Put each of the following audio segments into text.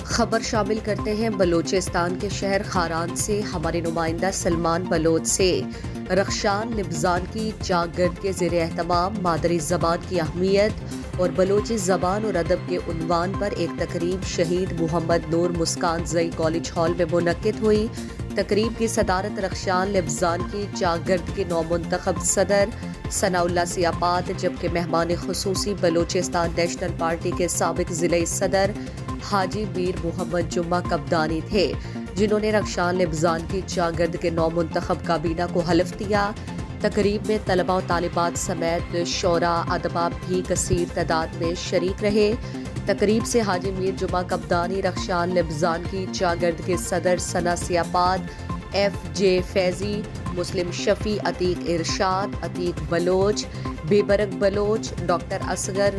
خبر شامل کرتے ہیں بلوچستان کے شہر خاران سے ہمارے نمائندہ سلمان بلوچ سے۔ رخشان لبزان کی چاگرد کے زیر اہتمام مادری زبان کی اہمیت اور بلوچی زبان اور ادب کے عنوان پر ایک تقریب شہید محمد نور مسکان زئی کالج ہال میں منعقد ہوئی۔ تقریب کی صدارت رخشان لبزان کی چاگرد کے نومنتخب صدر ثناء اللہ سیاپات، جبکہ مہمان خصوصی بلوچستان نیشنل پارٹی کے سابق ضلعی صدر حاجی میر محمد جمعہ قبدانی تھے، جنہوں نے رخشان لبزان کی چاگرد کے نومنتخب کابینہ کو حلف دیا۔ تقریب میں طلباء و طالبات سمیت شعراء ادباء بھی کثیر تعداد میں شریک رہے۔ تقریب سے حاجی میر جمعہ قبدانی، رخشان لبزان کی چاگرد کے صدر ثناء سیاپات، ایف جے فیضی، مسلم شفیع، عتیق ارشاد، عتیق بلوچ، بے برگ بلوچ، ڈاکٹر اصغر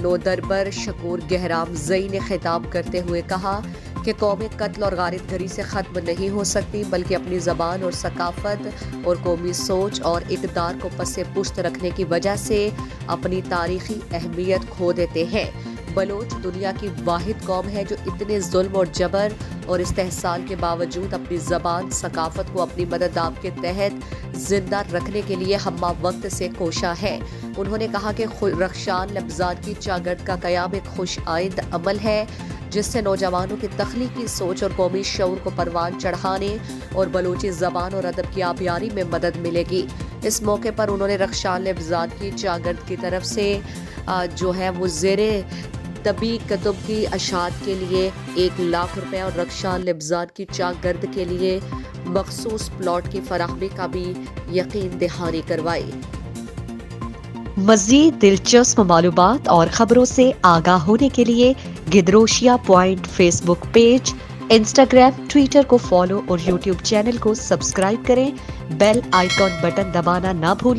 نودربر، شکور گہرام زئی نے خطاب کرتے ہوئے کہا کہ قوم قتل اور غارت گری سے ختم نہیں ہو سکتی، بلکہ اپنی زبان اور ثقافت اور قومی سوچ اور اقدار کو پس پشت رکھنے کی وجہ سے اپنی تاریخی اہمیت کھو دیتے ہیں۔ بلوچ دنیا کی واحد قوم ہے جو اتنے ظلم اور جبر اور استحصال کے باوجود اپنی زبان ثقافت کو اپنی مدد آپ کے تحت زندہ رکھنے کے لیے ہمہ وقت سے کوشاں ہے۔ انہوں نے کہا کہ رخشان لبزان کی چاگرد کا قیام ایک خوش آئند عمل ہے، جس سے نوجوانوں کی تخلیقی سوچ اور قومی شعور کو پروان چڑھانے اور بلوچی زبان اور ادب کی آبیاری میں مدد ملے گی۔ اس موقع پر انہوں نے رخشان لبزان کی چاگرد کی طرف سے وہ زیر طبی کتب کی اشاعت کے لیے 1,00,000 روپے اور رخشان لبزان کی چاگرد کے لیے مخصوص پلاٹ کی فراہمی کا بھی یقین دہانی کروائی۔ مزید دلچسپ معلومات اور خبروں سے آگاہ ہونے کے لیے Gedrosia point Facebook page, Instagram, Twitter کو فالو اور یوٹیوب چینل کو سبسکرائب کریں۔ بیل آئیکن بٹن دبانا نہ بھولیں۔